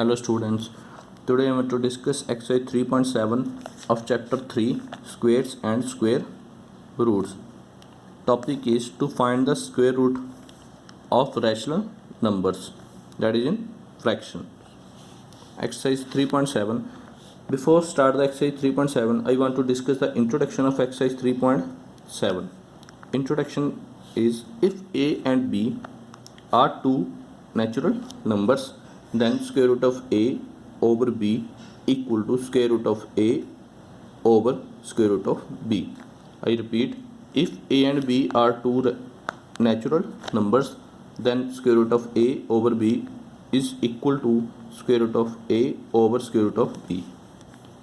Hello students, today I am going to discuss exercise 3.7 of chapter 3 squares and square roots. Topic is to find the square root of rational numbers, that is in fraction. Exercise 3.7. Before start the exercise 3.7, I want to discuss the introduction of exercise 3.7. Introduction is if a and b are two natural numbers, then square root of a over b equal to square root of a over square root of b. I repeat, if a and b are two natural numbers, then square root of a over b is equal to square root of a over square root of b.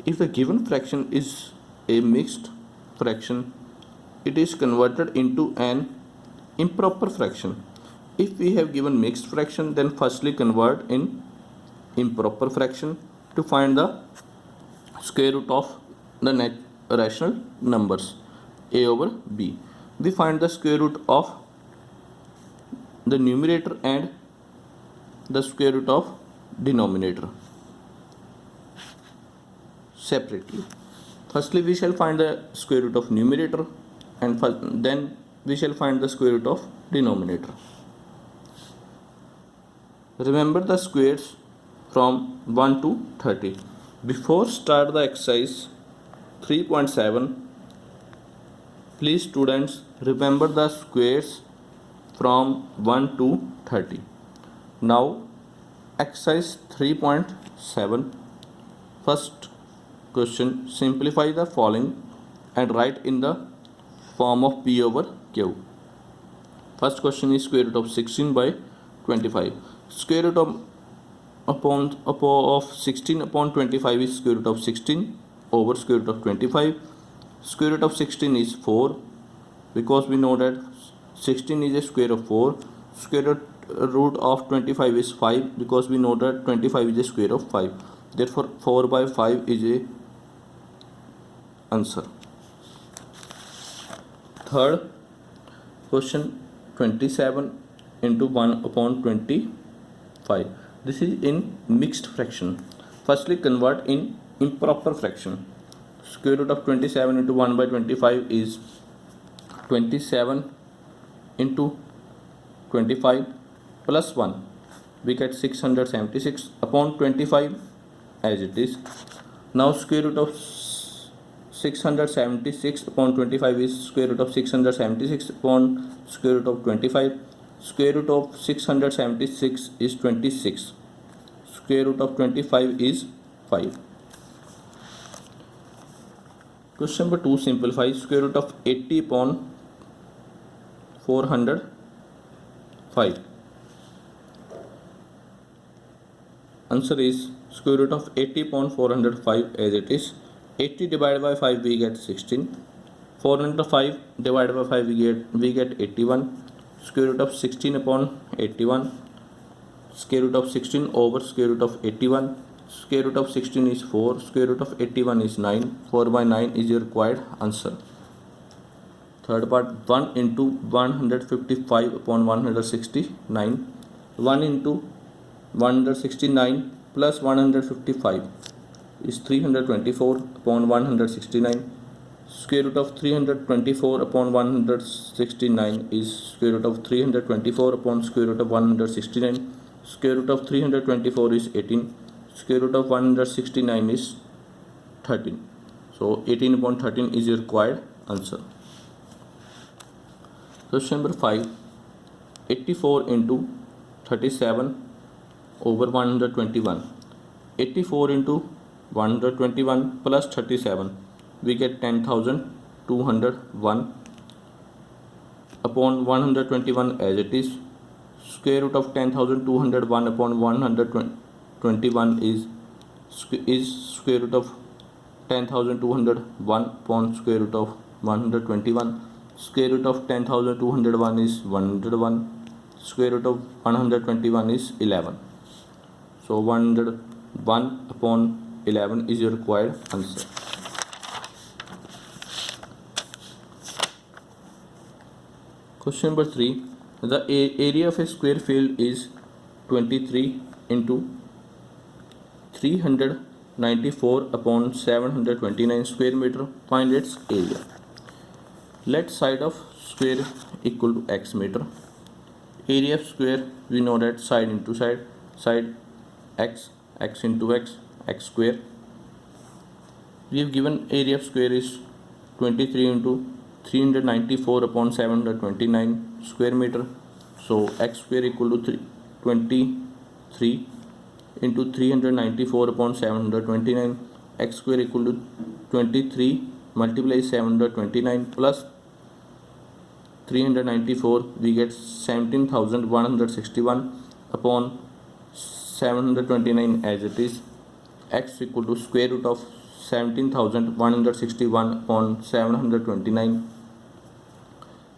If the given fraction is a mixed fraction, it is converted into an improper fraction. If we have given mixed fraction, then firstly convert in improper fraction to find the square root of the rational numbers a over b. We find the square root of the numerator and the square root of denominator separately. Firstly, we shall find the square root of numerator and then we shall find the square root of denominator. Remember the squares from 1 to 30. Before start the exercise 3.7, please students remember the squares from 1 to 30. Now exercise 3.7. First question, simplify the following and write in the form of p over q. First question is square root of 16 by 25. Square root of 16 upon 25 is square root of 16 over square root of 25. Square root of 16 is 4 because we know that 16 is a square of 4. Square root of 25 is 5 because we know that 25 is a square of 5. Therefore 4 by 5 is a answer. Third question, 27 into 1 upon 25. This is in mixed fraction. Firstly convert in improper fraction. Square root of 27 into 1 by 25 is 27 into 25 plus 1. We get 676 upon 25 as it is. Now square root of 676 upon 25 is square root of 676 upon square root of 25. Square root of 676 is 26. Square root of 25 is 5. Question number 2, simplify square root of 80 upon 405. Answer is square root of 80 upon 405 as it is. 80 divided by 5 we get 16. 405 divided by 5 we get 81. Square root of 16 upon 81. Square root of 16 over square root of 81. Square root of 16 is 4. Square root of 81 is 9. 4 by 9 is your required answer. Third part, 1 into 155 upon 169. 1 into 169 plus 155 is 324 upon 169. Square root of 324 upon 169 is square root of 324 upon square root of 169. Square root of 324 is 18. Square root of 169 is 13. So 18 upon 13 is your required answer. Question number 5. 84 into 37 over 121. 84 into 121 plus 37. We get 10,201 upon 121 as it is. Square root of 10,201 upon 121 is square root of 10,201 upon square root of 121. Square root of 10,201 is 101. Square root of 121 is 11. So 101 upon 11 is your required answer. Question number 3. The area of a square field is 23 into 394 upon 729 square meter. Find its area. Let side of square equal to x meter. Area of square, we know that side into side x into x square. We have given area of square is 23 into 394 upon 729 square meter. So x square equal to 23 into 394 upon 729. X square equal to 23 multiply 729 plus 394, we get 17,161 upon 729 as it is. X equal to square root of 17,161 upon 729.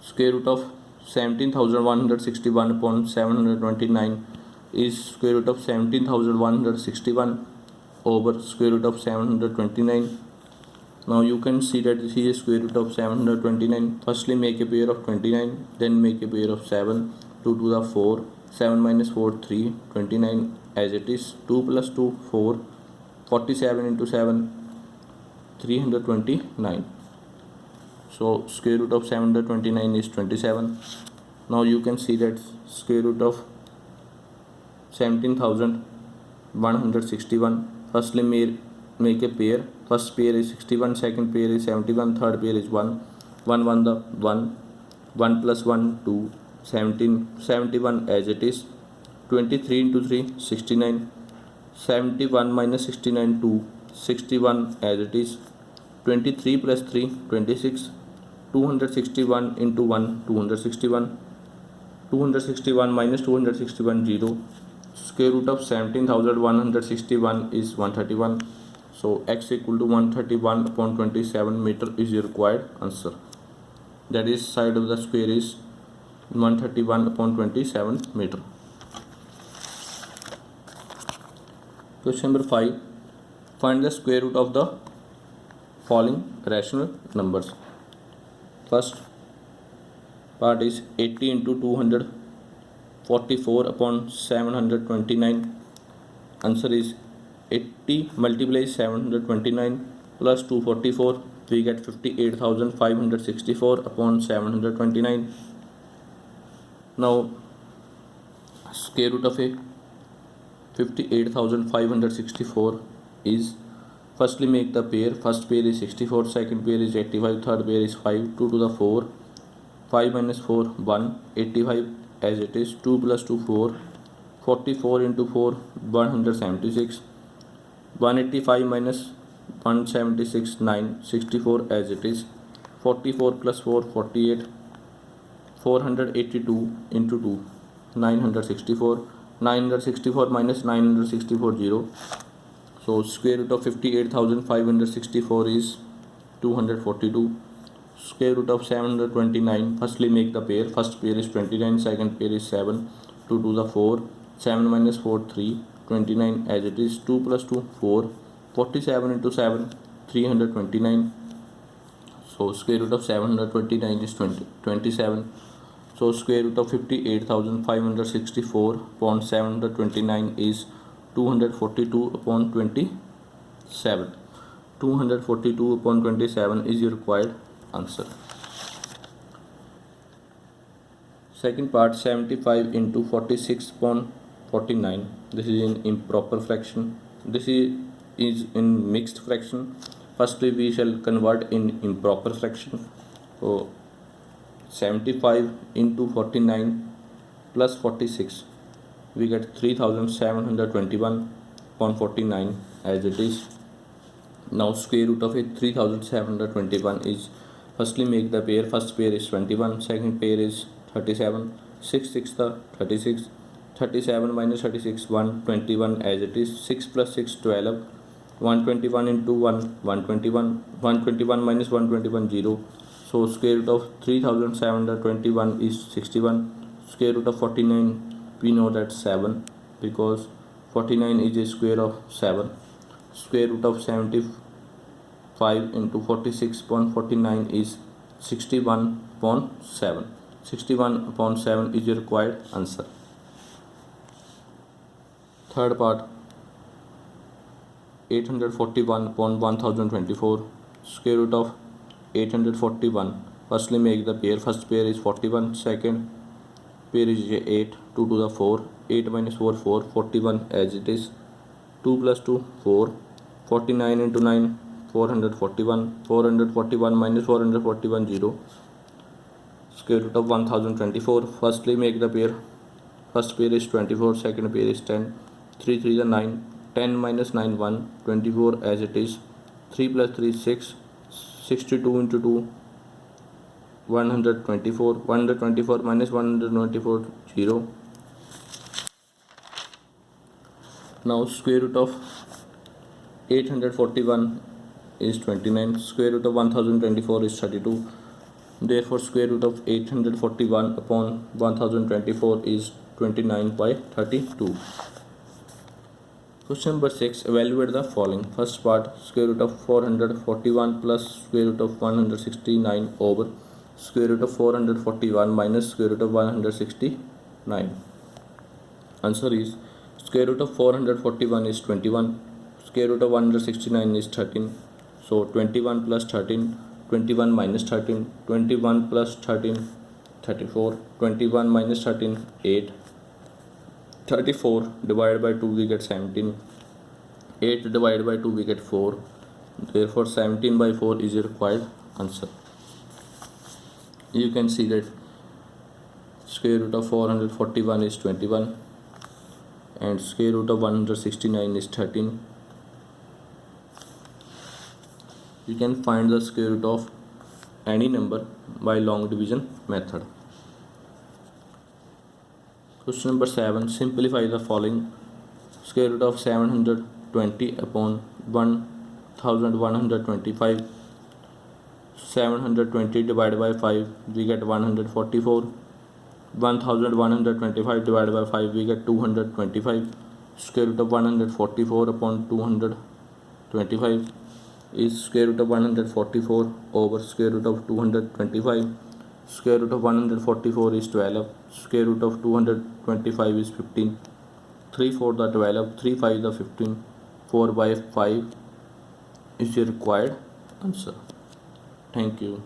Square root of 17,161 upon 729 is square root of 17,161 over square root of 729. Now you can see that this is square root of 729. Firstly make a pair of 29, then make a pair of 7, 2 to the 4, 7 minus 4, 3, 29 as it is, 2 plus 2, 4, 47 into 7, 329. So square root of 729 is 27. Now you can see that square root of 17,161. Firstly make a pair. First pair is 61, second pair is 71, third pair is 1. 1 1 the 1. 1 plus 1 2. 71 as it is. 23 into 3 69. 71 minus 69 2. 61 as it is. 23 plus 3 26. 261 into 1 261. 261 minus 261 0. Square root of 17,161 is 131. So x equal to 131 upon 27 meter is your required answer. That is side of the square is 131 upon 27 meter. Question number 5. Find the square root of the following rational numbers. First part is 80 into 244 upon 729. Answer is 80 multiply 729 plus 244, we get 58,564 upon 729. Now square root of a 58,564 is, firstly make the pair. First pair is 64, second pair is 85, third pair is 5, 2 to the 4, 5 minus 4 1, 85 as it is, 2 plus 2 4, 44 into 4 176, 185 minus 176 9, 64 as it is, 44 plus 4 48, 482 into 2 964, 964 minus 964 0. So square root of 58,564 is 242. Square root of 729, firstly make the pair. First pair is 29, second pair is 7, 2 to the 4, 7 minus 4 3, 29 as it is, 2 plus 2 4, 47 into 7 329. So square root of 729 is 27. So square root of 58,564 upon 729 is 242 upon 27. 242 upon 27 is your required answer. Second part, 75 into 46 upon 49. This is in improper fraction. This is in mixed fraction. Firstly we shall convert in improper fraction. So 75 into 49 plus 46, we get 3,721 upon 49 as it is. Now square root of it 3,721 is, firstly make the pair. First pair is 21, second pair is 37, 6 6 the 36, 37 minus 36 121 as it is, 6 plus 6 12, 121 into 1 121, 121 minus 121 0. So square root of 3,721 is 61. Square root of 49, we know that 7 because 49 is a square of 7. Square root of 75 into 46 upon 49 is 61 upon 7. 61 upon 7 is your required answer. Third part, 841 upon 1024. Square root of 841. Firstly make the pair. First pair is 41. Second pair is 8. 2 to the 4. 8 minus 4 4. 41 as it is. 2 plus 2 4. 49 into 9 441. 441 minus 441 0. Square root of 1024. Firstly make the pair. First pair is 24. Second pair is 10. 3 3 is 9. 10 minus 9 1. 24 as it is. 3 plus 3 6. 62 into 2 124. 124 minus 124 0. Now square root of 841 is 29. Square root of 1024 is 32. Therefore square root of 841 upon 1024 is 29 by 32. Question number 6. Evaluate the following. First part, square root of 441 plus square root of 169 over square root of 441 minus square root of 169. Answer is square root of 441 is 21. Square root of 169 is 13. So 21 plus 13. 21 minus 13. 21 plus 13. 34. 21 minus 13. 8. 34 divided by 2 we get 17. 8 divided by 2 we get 4. Therefore 17 by 4 is the required answer. You can see that square root of 441 is 21 and square root of 169 is 13. You can find the square root of any number by long division method. Question number 7. Simplify the following. Square root of 720 upon 1125. 720 divided by 5 we get 144. 1125 divided by 5 we get 225. Square root of 144 upon 225 is square root of 144 over square root of 225. Square root of 144 is 12. Square root of 225 is 15. 3 4 the 12. 3 5 the 15. 4 by 5 is the required answer. Thank you.